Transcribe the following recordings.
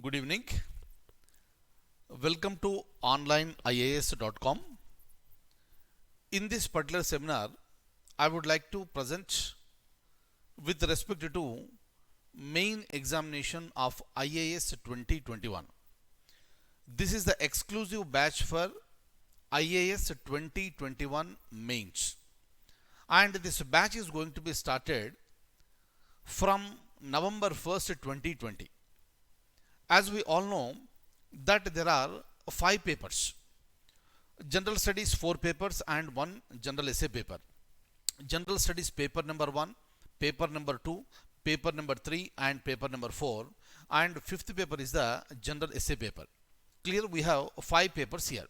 Good evening. Welcome to onlineias.com. In this particular seminar, I would like to present with respect to main examination of IAS 2021. This is the exclusive batch for IAS 2021 mains. And this batch is going to be started from November 1st, 2020. As we all know that there are 5 papers: general studies 4 papers and 1 general essay paper. General studies paper number 1, paper number 2, paper number 3 and paper number 4, and fifth paper is the general essay paper. Clear? We have 5 papers here.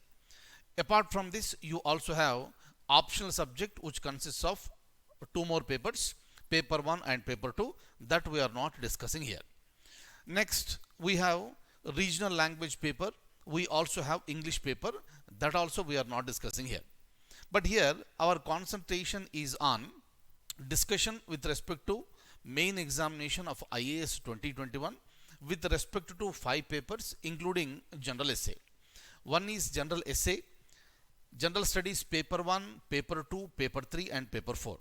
Apart from this, you also have optional subject which consists of 2 more papers, paper 1 and paper 2, that we are not discussing here. Next, we have regional language paper. We also have English paper, that also we are not discussing here. But here our concentration is on discussion with respect to main examination of IAS 2021 with respect to 5 papers including general essay. One is general essay, general studies paper 1, paper 2, paper 3 and paper 4.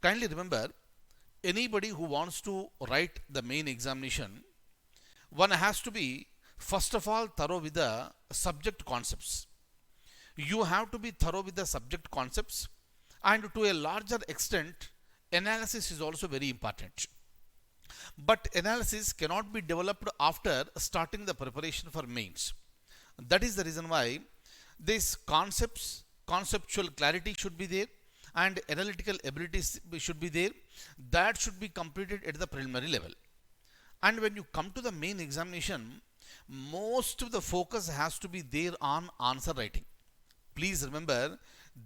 Kindly remember, anybody who wants to write the main examination, one has to be first of all thorough with the subject concepts. You have to be thorough with the subject concepts, and to a larger extent analysis is also very important. But analysis cannot be developed after starting the preparation for mains. That is the reason why these conceptual clarity should be there and analytical abilities should be there. That should be completed at the preliminary level. And when you come to the main examination, most of the focus has to be there on answer writing. Please remember,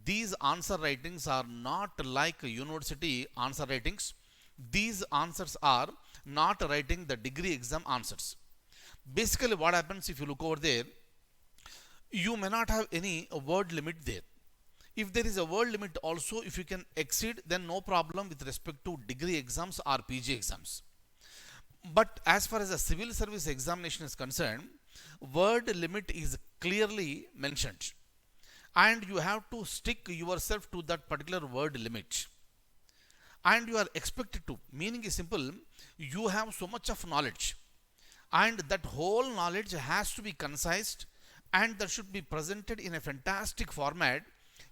these answer writings are not like university answer writings. These answers are not writing the degree exam answers. Basically what happens, if you look over there, you may not have any word limit there. If there is a word limit also, if you can exceed, then no problem with respect to degree exams or PG exams. But as far as the civil service examination is concerned, word limit is clearly mentioned, and you have to stick yourself to that particular word limit. And you are expected to, meaning is simple, you have so much of knowledge, and that whole knowledge has to be concised, and that should be presented in a fantastic format,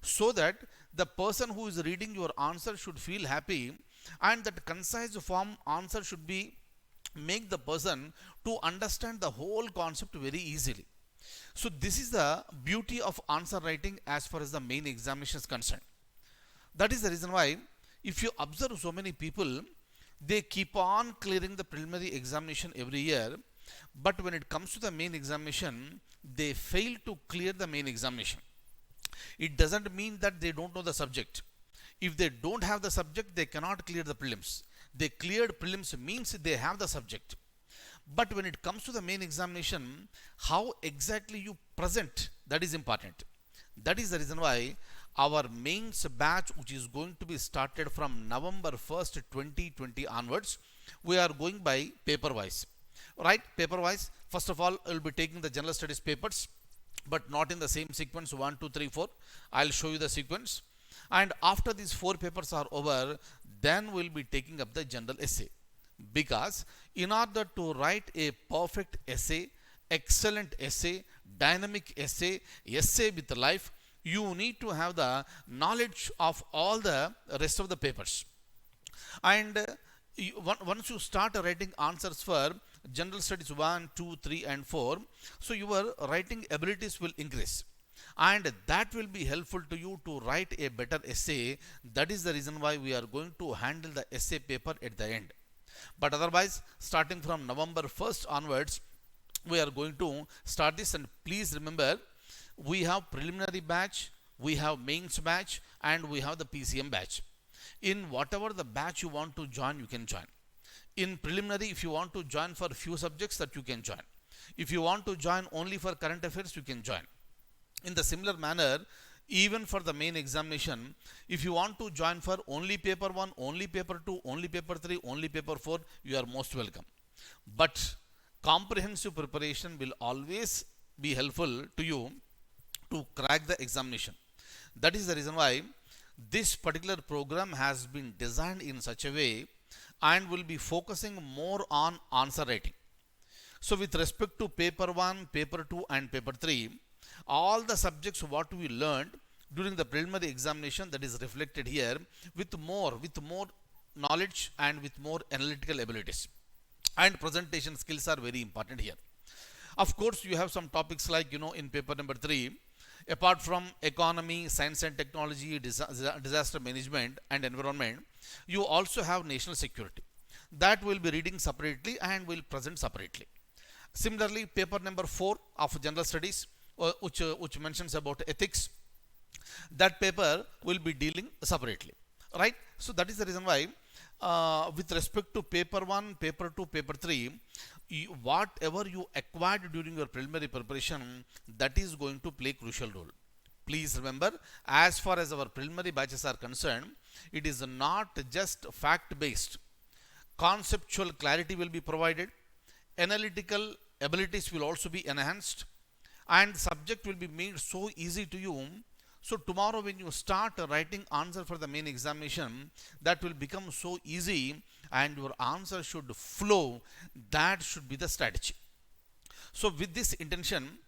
so that the person who is reading your answer should feel happy, and that concise form answer should be make the person to understand the whole concept very easily. So this is the beauty of answer writing as far as the main examination is concerned. That is the reason why, if you observe so many people, they keep on clearing the preliminary examination every year, but when it comes to the main examination, they fail to clear the main examination. It doesn't mean that they don't know the subject. If they don't have the subject, they cannot clear the prelims. They cleared prelims means they have the subject. But when it comes to the main examination, how exactly you present, that is important. That is the reason why our mains batch, which is going to be started from November 1st 2020 onwards, we are going by paper wise. Right? Paper wise, first of all, I will be taking the general studies papers, but not in the same sequence 1, 2, 3, 4. I'll show you the sequence. And after these 4 papers are over, then we'll be taking up the general essay. Because in order to write a perfect essay, excellent essay, dynamic essay, essay with life, you need to have the knowledge of all the rest of the papers. And once you start writing answers for general studies 1, 2, 3 and 4, so your writing abilities will increase, and that will be helpful to you to write a better essay. That is the reason why we are going to handle the essay paper at the end. But otherwise, starting from November 1st onwards, we are going to start this. And please remember, we have preliminary batch, we have mains batch, and we have the PCM batch. In whatever the batch you want to join, you can join. In preliminary, if you want to join for few subjects, that you can join. If you want to join only for current affairs, you can join. In the similar manner, even for the main examination, if you want to join for only paper 1, only paper 2, only paper 3, only paper 4, you are most welcome. But Comprehensive preparation will always be helpful to you to crack the examination. That is the reason why this particular program has been designed in such a way and will be focusing more on answer writing. So with respect to paper 1, paper 2 and paper 3, all the subjects what we learned during the preliminary examination, that is reflected here with more knowledge and with more analytical abilities. And presentation skills are very important here. Of course, you have some topics like, in paper number 3, apart from economy, science and technology, disaster management and environment, you also have national security. That will be reading separately and will present separately. Similarly, paper number 4 of general studies, which mentions about ethics, that paper will be dealing separately, right? So that is the reason why with respect to paper 1, paper 2, paper 3, whatever you acquired during your preliminary preparation, that is going to play crucial role. Please remember, as far as our preliminary batches are concerned, it is not just fact based. Conceptual clarity will be provided, analytical abilities will also be enhanced, and subject will be made so easy to you. So tomorrow when you start writing answer for the main examination, that will become so easy and your answer should flow. That should be the strategy. So with this intention,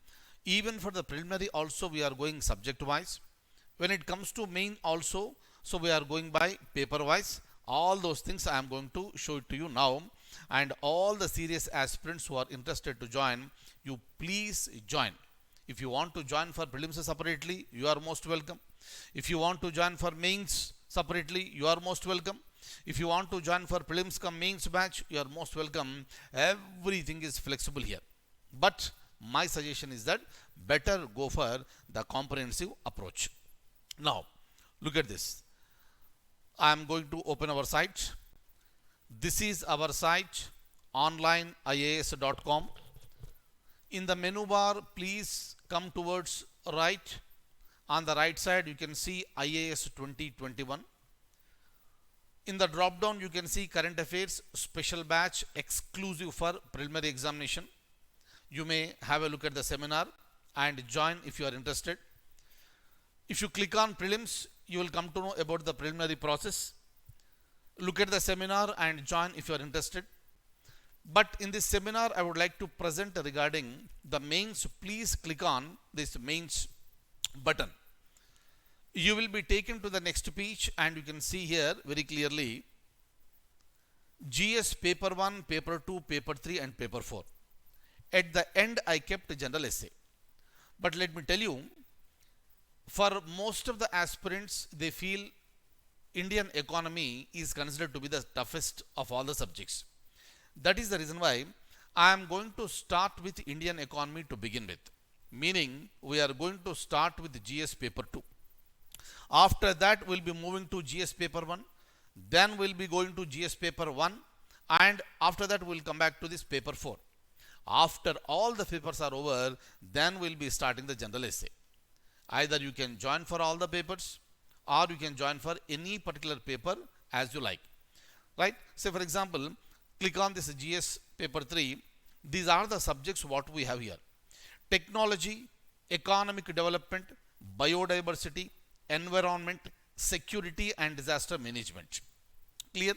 even for the preliminary also we are going subject wise. When it comes to main also, so we are going by paper wise. All those things I am going to show it to you now. And all the serious aspirants who are interested to join, you please join. If you want to join for prelims separately, you are most welcome. If you want to join for mains separately, you are most welcome. If you want to join for prelims come mains batch, you are most welcome. Everything is flexible here. But my suggestion is that better go for the comprehensive approach. Now, look at this. I am going to open our site. This is our site, onlineias.com. In the menu bar, please come towards right. On the right side, you can see IAS 2021. In the drop down, you can see current affairs, special batch, exclusive for preliminary examination. You may have a look at the seminar and join if you are interested. If you click on prelims, you will come to know about the preliminary process. Look at the seminar and join if you are interested. But in this seminar, I would like to present regarding the mains. Please click on this mains button. You will be taken to the next page and you can see here very clearly GS paper 1, paper 2, paper 3 and paper 4. At the end, I kept general essay. But let me tell you, for most of the aspirants, they feel Indian economy is considered to be the toughest of all the subjects. That is the reason why I am going to start with Indian economy to begin with. Meaning, we are going to start with GS paper 2. After that, we'll be moving to GS paper 1. Then we'll be going to GS paper 1. And after that, we'll come back to this paper 4. After all the papers are over, then we'll be starting the general essay. Either you can join for all the papers or you can join for any particular paper as you like. Right? Say for example, click on this GS paper 3. These are the subjects what we have here. Technology, economic development, biodiversity, environment, security and disaster management. Clear?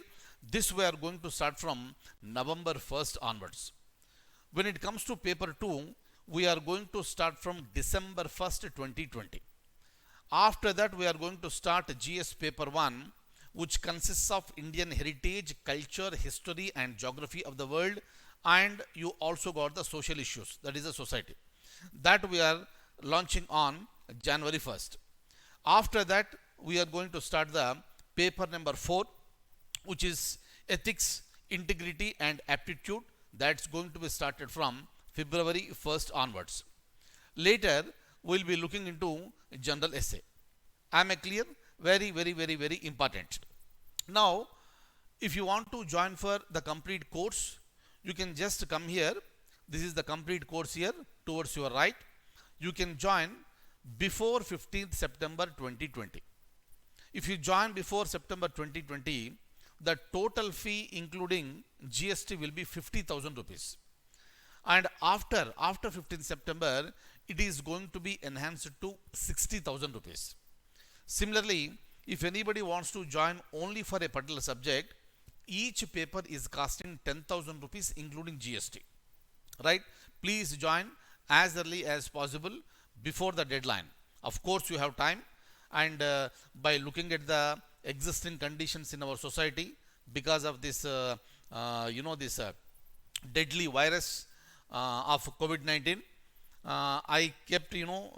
This we are going to start from November 1st onwards. When it comes to paper 2, we are going to start from December 1st, 2020. After that, we are going to start GS paper 1, which consists of Indian heritage, culture, history and geography of the world. And you also got the social issues, that is the society. That we are launching on January 1st. After that, we are going to start the paper number 4, which is ethics, integrity and aptitude. That's going to be started from February 1st onwards. Later, we'll be looking into general essay. Am I clear? Very, very, very, very important. Now, if you want to join for the complete course, you can just come here. This is the complete course here towards your right. You can join before 15th September 2020. If you join before September 2020, the total fee including GST will be 50,000 rupees. and after 15th September it is going to be enhanced to 60,000 rupees. Similarly, if anybody wants to join only for a particular subject, each paper is costing 10,000 rupees including GST, right? Please join as early as possible before the deadline. Of course you have time, and by looking at the existing conditions in our society because of this this deadly virus of COVID-19, I kept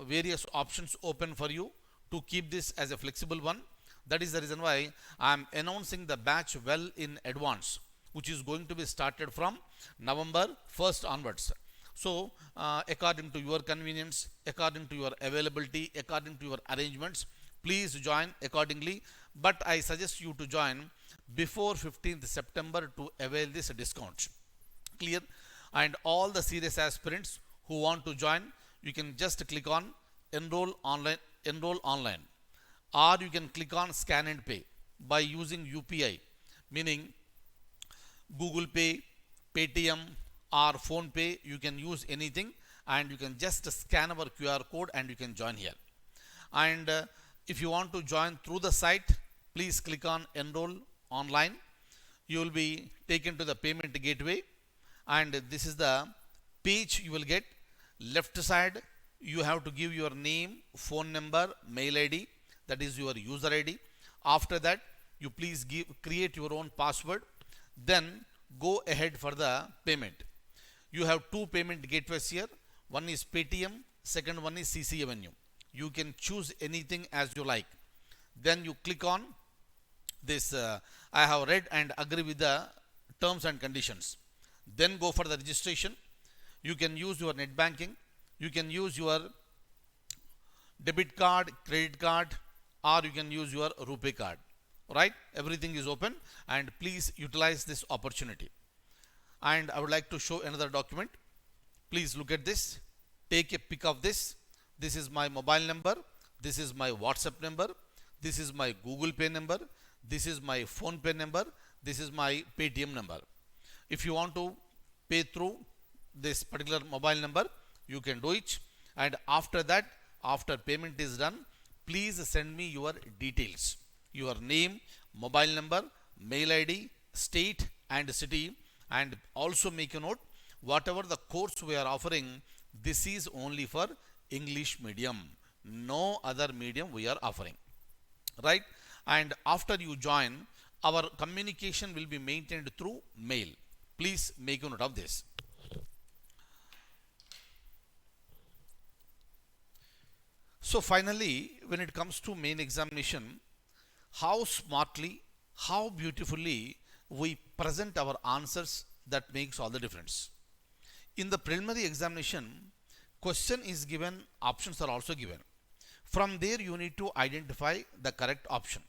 various options open for you to keep this as a flexible one. That is the reason why I am announcing the batch well in advance, which is going to be started from November 1st onwards. So according to your convenience, according to your availability, according to your arrangements, please join accordingly. But I suggest you to join before 15th September to avail this discount. Clear? And all the serious aspirants who want to join, you can just click on enroll online, or you can click on scan and pay by using UPI, meaning Google Pay, Paytm, or Phone Pay. You can use anything, and you can just scan our QR code and you can join here. And if you want to join through the site, please click on enroll online. You will be taken to the payment gateway, and this is the page you will get. Left side, you have to give your name, phone number, mail ID, that is your user ID. After that, you please create your own password, then go ahead for the payment. You have two payment gateways here. One is Paytm, second one is CC Avenue. You can choose anything as you like. Then you click on this I have read and agree with the terms and conditions. Then go for the registration. You can use your net banking, you can use your debit card, credit card, or you can use your RuPay card. Right? Everything is open, and please utilize this opportunity. And I would like to show another document. Please look at this. Take a pic of this. This is my mobile number. This is my WhatsApp number. This is my Google Pay number. This is my Phone Pay number. This is my Paytm number. If you want to pay through this particular mobile number, you can do it. And after that, after payment is done, please send me your details, your name, mobile number, mail ID, state and city, and also make a note, whatever the course we are offering, this is only for English medium, no other medium we are offering, right? And after you join, our communication will be maintained through mail. Please make a note of this. So finally, when it comes to main examination, how smartly, how beautifully we present our answers, that makes all the difference. In the preliminary examination, question is given, options are also given. From there, you need to identify the correct option.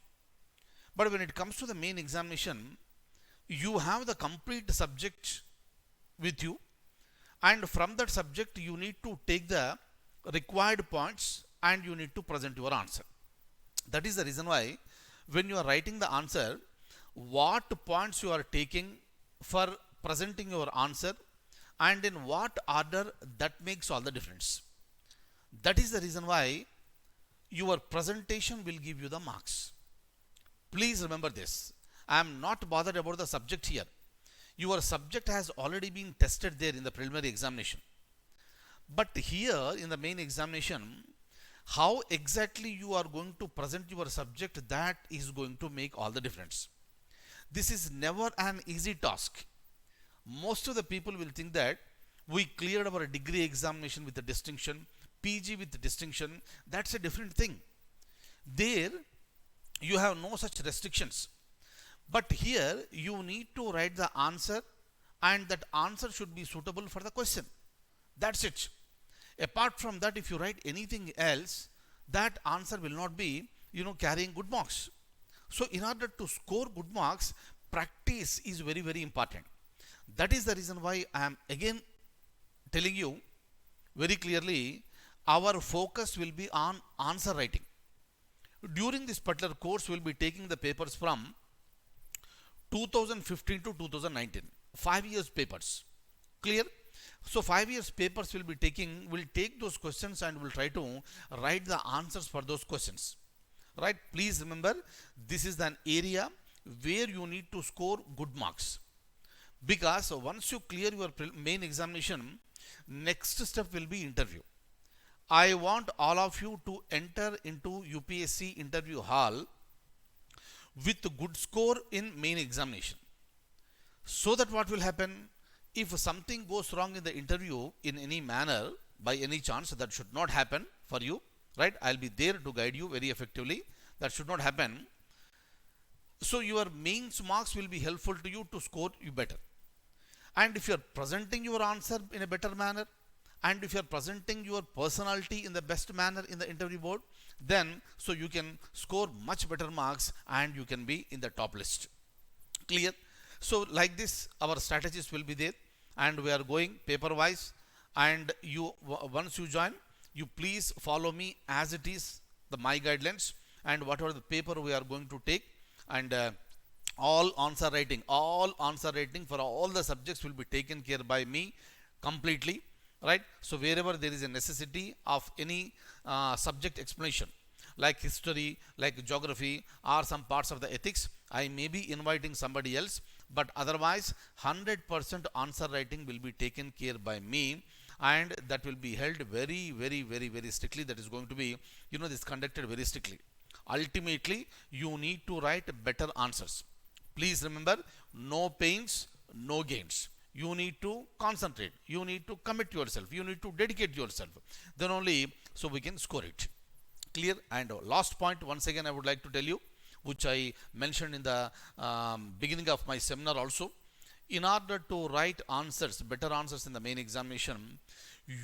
But when it comes to the main examination, you have the complete subject with you, and from that subject, you need to take the required points and you need to present your answer. That is the reason why when you are writing the answer, what points you are taking for presenting your answer and in what order, that makes all the difference. That is the reason why your presentation will give you the marks. Please remember this. I am not bothered about the subject here. Your subject has already been tested there in the preliminary examination. But here in the main examination, how exactly you are going to present your subject, that is going to make all the difference. This is never an easy task. Most of the people will think that we cleared our degree examination with a distinction, PG with distinction. That's a different thing. There you have no such restrictions. But here you need to write the answer, and that answer should be suitable for the question. That's it. Apart from that, if you write anything else, that answer will not be, carrying good marks. So in order to score good marks, practice is very, very important. That is the reason why I am again telling you very clearly, our focus will be on answer writing. During this particular course, we will be taking the papers from 2015 to 2019, 5 years papers. Clear? So 5 years papers will take those questions and will try to write the answers for those questions. Right? Please remember, this is an area where you need to score good marks. Because once you clear your main examination, next step will be interview. I want all of you to enter into UPSC interview hall with good score in main examination. So that what will happen, if something goes wrong in the interview in any manner, by any chance, that should not happen for you, right? I'll be there to guide you very effectively. That should not happen. So your mains marks will be helpful to you to score you better. And if you are presenting your answer in a better manner, and if you are presenting your personality in the best manner in the interview board, then so you can score much better marks and you can be in the top list. Clear? So like this, our strategies will be there, and we are going paper wise. And you, once you join, you please follow me as it is, my guidelines, and whatever the paper we are going to take, and all answer writing for all the subjects will be taken care by me completely, right? So wherever there is a necessity of any subject explanation, like history, like geography, or some parts of the ethics, I may be inviting somebody else, but otherwise 100% answer writing will be taken care by me, and that will be held very, very, very, very strictly. That is going to be, this conducted very strictly. Ultimately, you need to write better answers. Please remember, no pains, no gains. You need to concentrate. You need to commit yourself. You need to dedicate yourself. Then only so we can score it. Clear? And last point, once again, I would like to tell you, which I mentioned in the beginning of my seminar also. In order to write answers, better answers in the main examination,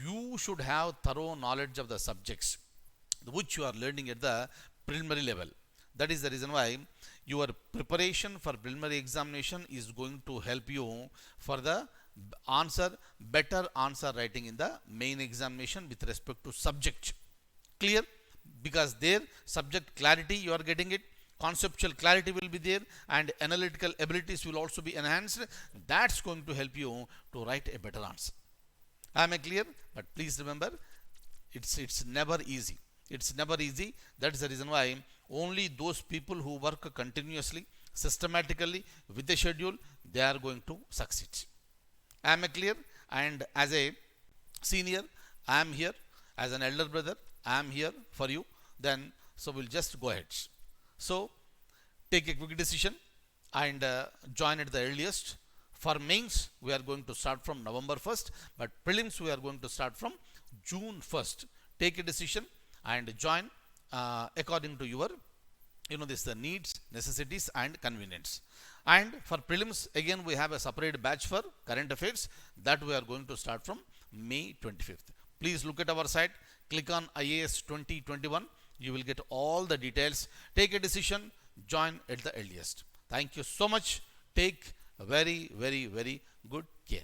you should have thorough knowledge of the subjects which you are learning at the preliminary level. That is the reason why your preparation for preliminary examination is going to help you for the better answer writing in the main examination with respect to subject. Clear? Because there, subject clarity, you are getting it, conceptual clarity will be there, and analytical abilities will also be enhanced. That's going to help you to write a better answer. Am I clear? But please remember, it's never easy. It's never easy. That is the reason why only those people who work continuously, systematically, with a schedule, they are going to succeed. Am I clear? And as a senior, I am here. As an elder brother, I am here for you. Then, so we'll just go ahead. So, take a quick decision and join at the earliest. For mains, we are going to start from November 1st, but prelims we are going to start from June 1st. Take a decision and join according to your, the needs, necessities, and convenience. And for prelims, again, we have a separate batch for current affairs that we are going to start from May 25th. Please look at our site, click on IAS 2021. You will get all the details. Take a decision, join at the earliest. Thank you so much. Take very, very, very good care.